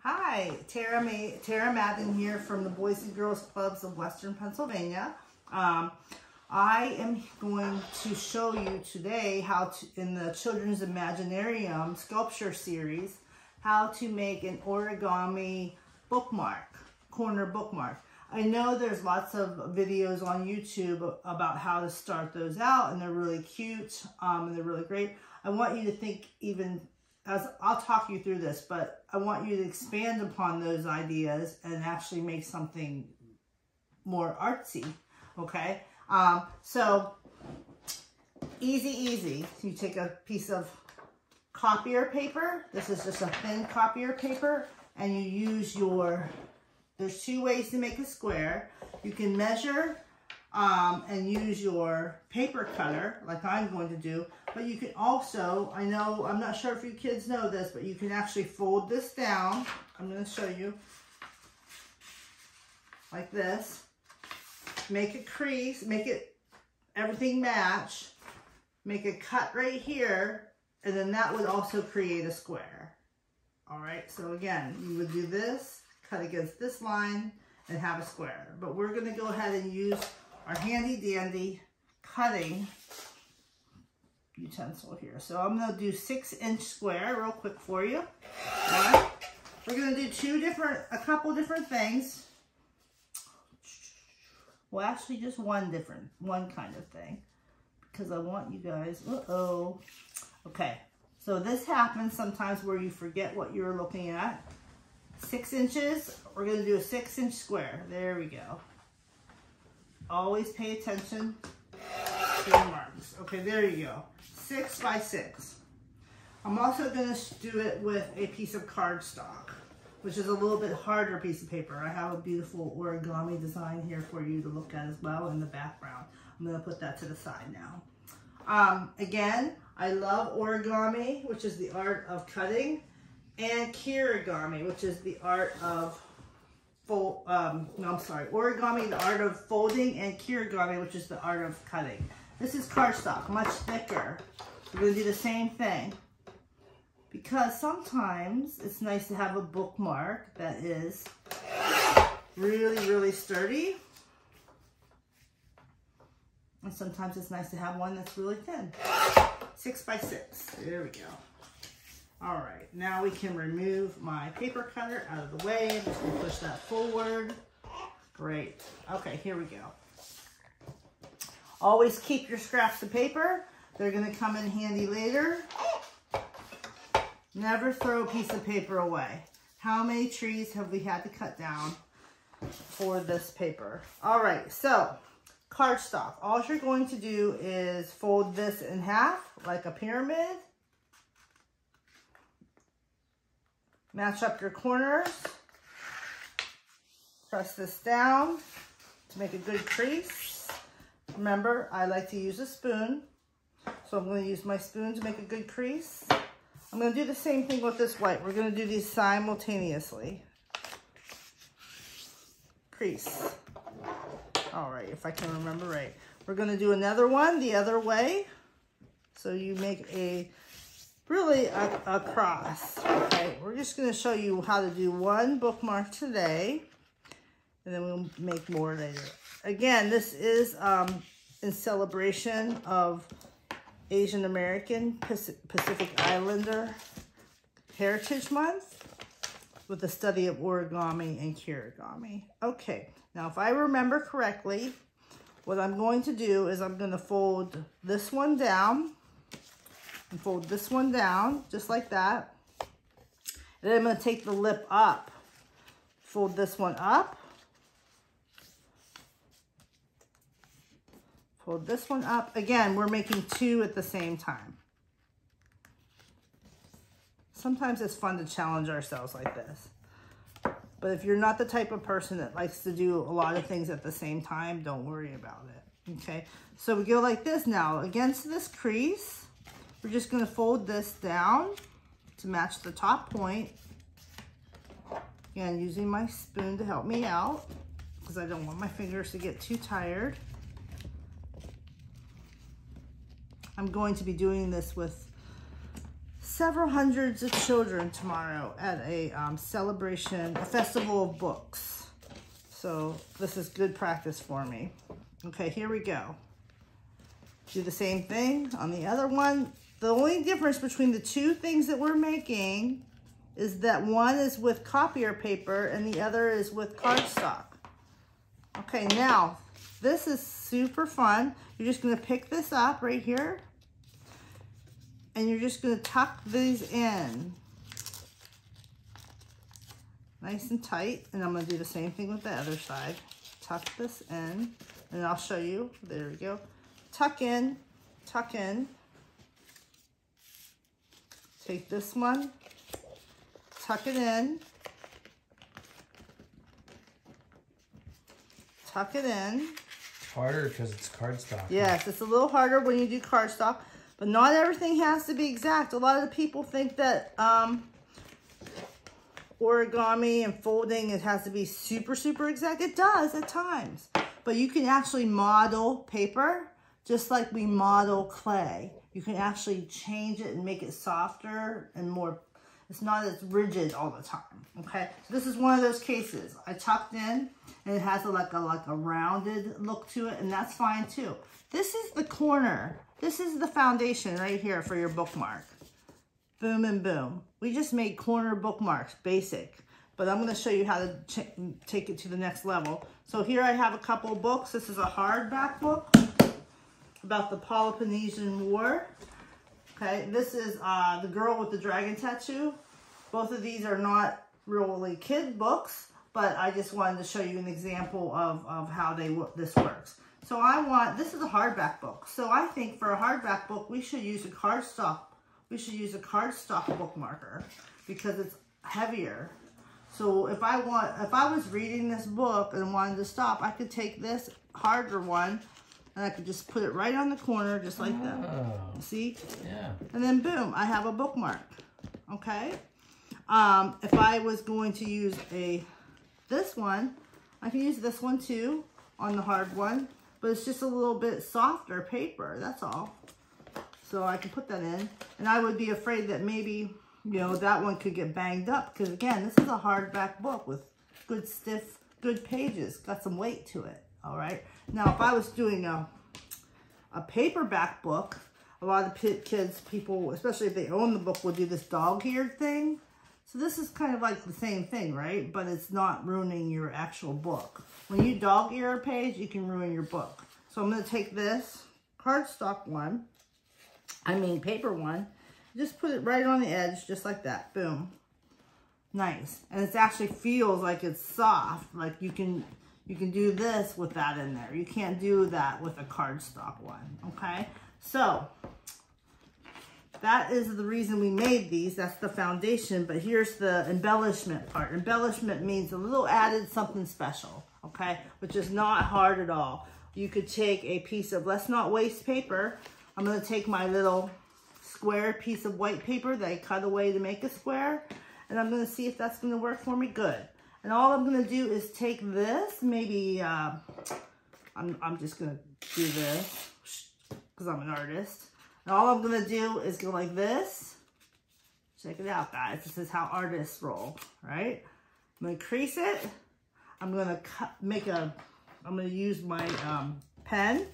Hi, Terra Madden here from the Boys and Girls Clubs of Western Pennsylvania. I am going to show you today how to, in the Children's Imaginarium sculpture series, how to make an origami bookmark, corner bookmark. I know there's lots of videos on YouTube about how to start those out, and they're really cute, and they're really great. I want you to think even, as I'll talk you through this, but I want you to expand upon those ideas and actually make something more artsy, okay? So, easy. You take a piece of copier paper. This is just a thin copier paper, and you use your, there's two ways to make a square. You can measure and use your paper cutter, like I'm going to do, but you can also, I'm not sure if you kids know this, but you can actually fold this down. I'm going to show you, like this. Make a crease, make it, everything match, make a cut right here, and then that would also create a square. All right, so again, you would do this, cut against this line, and have a square. But we're going to go ahead and use our handy dandy cutting utensil here. So I'm going to do 6-inch square real quick for you. All right. We're going to do a couple different things. Well, actually just one kind of thing, because I want you guys, okay. So this happens sometimes where you forget what you're looking at. 6 inches, we're going to do a 6-inch square. There we go. Always pay attention to the marks. Okay, there you go. 6 by 6. I'm also going to do it with a piece of cardstock, which is a little bit harder piece of paper. I have a beautiful origami design here for you to look at as well in the background. I'm going to put that to the side now. Again, I love origami, which is the art of cutting, and kirigami, which is the art of origami, the art of folding, and kirigami, which is the art of cutting. This is cardstock, much thicker. We're going to do the same thing, because sometimes it's nice to have a bookmark that is really sturdy, and sometimes it's nice to have one that's really thin. 6 by 6. There we go. All right, now we can remove my paper cutter out of the way. I'm just going to push that forward. Great. Okay, here we go. Always keep your scraps of paper. They're going to come in handy later. Never throw a piece of paper away. How many trees have we had to cut down for this paper? All right, so cardstock. All you're going to do is fold this in half like a pyramid. Match up your corners. Press this down to make a good crease. Remember, I like to use a spoon, so I'm going to use my spoon to make a good crease. I'm going to do the same thing with this white. We're going to do these simultaneously. Crease. All right, if I can remember right. We're going to do another one the other way. So you make really a cross. Okay, we're just going to show you how to do one bookmark today, and then we'll make more later. Again, this is in celebration of Asian American Pacific Islander Heritage Month with the study of origami and kirigami. Okay, now if I remember correctly, what I'm going to do is I'm going to fold this one down and fold this one down just like that. And then I'm going to take the lip up, fold this one up, fold this one up. Again, we're making two at the same time. Sometimes it's fun to challenge ourselves like this. But if you're not the type of person that likes to do a lot of things at the same time, don't worry about it. Okay, so we go like this now. Against this crease, we're just going to fold this down to match the top point. Again, using my spoon to help me out, because I don't want my fingers to get too tired. I'm going to be doing this with several hundreds of children tomorrow at a celebration, a festival of books. So this is good practice for me. Okay, here we go. Do the same thing on the other one. The only difference between the two things that we're making is that one is with copier paper and the other is with cardstock. Okay, now this is super fun. You're just gonna pick this up right here and you're just gonna tuck these in. Nice and tight. And I'm gonna do the same thing with the other side. Tuck this in and I'll show you. There we go. Tuck in, tuck in. Take this one, tuck it in, tuck it in. It's harder because it's cardstock. Yes, it's a little harder when you do cardstock, but not everything has to be exact. A lot of the people think that origami and folding, it has to be super, super exact. It does at times, but you can actually model paper just like we model clay. You can actually change it and make it softer and more, it's not as rigid all the time, okay? So this is one of those cases. I tucked in and it has like a rounded look to it, and that's fine too. This is the corner. This is the foundation right here for your bookmark. Boom and boom. We just made corner bookmarks, basic, but I'm gonna show you how to take it to the next level. So here I have a couple of books. This is a hardback book about the Peloponnesian War. Okay, this is The Girl with the Dragon Tattoo. Both of these are not really kid books, but I just wanted to show you an example of how this works. So this is a hardback book. So I think for a hardback book, we should use a cardstock. We should use a cardstock bookmarker because it's heavier. So if I was reading this book and wanted to stop, I could take this harder one and I could just put it right on the corner, just like that. See? Yeah. And then boom, I have a bookmark. Okay? If I was going to use this one, I can use this one too on the hard one, but it's just a little bit softer paper, that's all. So I can put that in, and I would be afraid that maybe, you know, that one could get banged up, because again, this is a hardback book with good stiff, good pages, got some weight to it. All right. Now, if I was doing a paperback book, a lot of kids, people, especially if they own the book, will do this dog-eared thing. So this is kind of like the same thing, right? But it's not ruining your actual book. When you dog-ear a page, you can ruin your book. So I'm going to take this cardstock one, paper one, just put it right on the edge, just like that. Boom. Nice. And it actually feels like it's soft, like you can do this with that in there. You can't do that with a cardstock one, okay? So, that is the reason we made these. That's the foundation, but here's the embellishment part. Embellishment means a little added something special, okay? Which is not hard at all. You could take a piece of, let's not waste paper. I'm gonna take my little square piece of white paper that I cut away to make a square, and I'm gonna see if that's gonna work for me. Good. And all I'm gonna do is take this, maybe, I'm just gonna do this because I'm an artist. And all I'm gonna do is go like this. Check it out, guys. This is how artists roll, right? I'm gonna crease it. I'm gonna I'm gonna use my pen,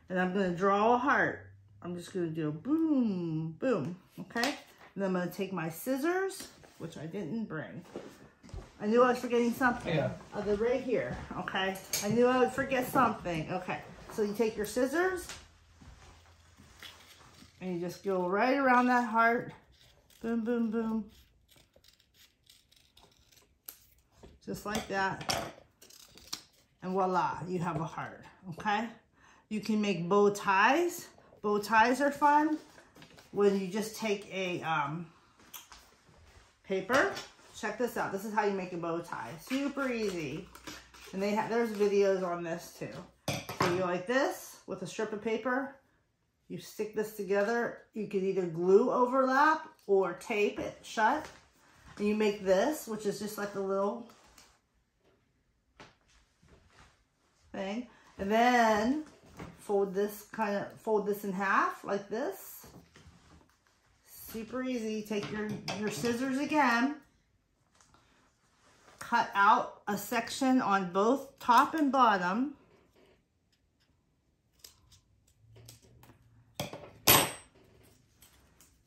and I'm gonna draw a heart. I'm just gonna do a boom, boom, okay? And then I'm gonna take my scissors, which I didn't bring. I knew I was forgetting something. Yeah. Oh, they're right here, okay? I knew I would forget something. Okay, so you take your scissors and you just go right around that heart. Boom, boom, boom. Just like that. And voila, you have a heart, okay? You can make bow ties. Bow ties are fun when you just take a paper. Check this out. This is how you make a bow tie. Super easy. And there's videos on this too. So you like this with a strip of paper. You stick this together. You could either glue overlap or tape it shut. And you make this, which is just like a little thing. And then fold this in half like this. super easy. Take your scissors again. Cut out a section on both top and bottom.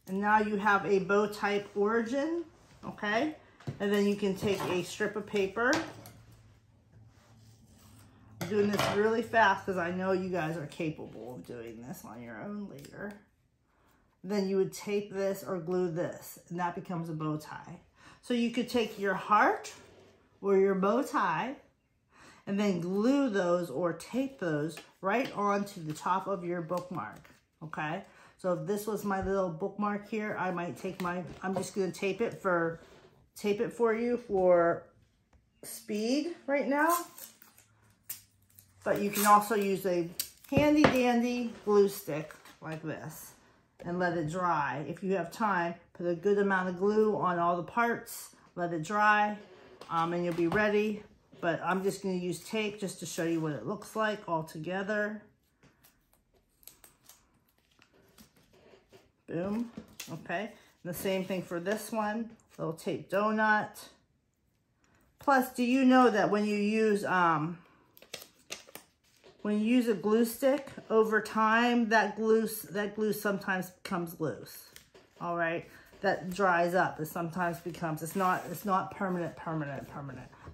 And now you have a bow type origin, okay? And then you can take a strip of paper. I'm doing this really fast because I know you guys are capable of doing this on your own later. Then you would tape this or glue this, and that becomes a bow tie. So you could take your heart or your bow tie and then glue those or tape those right onto the top of your bookmark, okay? So if this was my little bookmark here, I might take I'm just gonna tape it for you for speed right now. But you can also use a handy dandy glue stick like this and let it dry. If you have time, put a good amount of glue on all the parts, let it dry, and you'll be ready. But I'm just gonna use tape just to show you what it looks like all together. Boom, okay. And the same thing for this one, little tape donut. Plus, do you know that when you use a glue stick, over time, that glue sometimes becomes loose. All right, that dries up. It sometimes becomes, it's not permanent.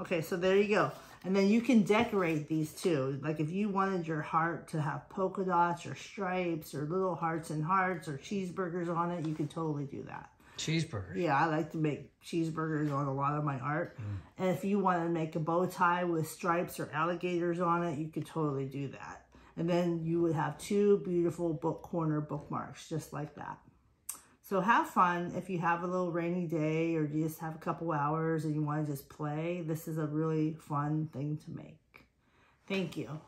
Okay, so there you go. And then you can decorate these too. Like if you wanted your heart to have polka dots or stripes or little hearts and hearts or cheeseburgers on it, you can totally do that. Cheeseburgers. Yeah, I like to make cheeseburgers on a lot of my art. And if you want to make a bow tie with stripes or alligators on it, you could totally do that. And then you would have two beautiful book corner bookmarks just like that. So have fun. If you have a little rainy day or you just have a couple hours and you want to just play, this is a really fun thing to make. Thank you.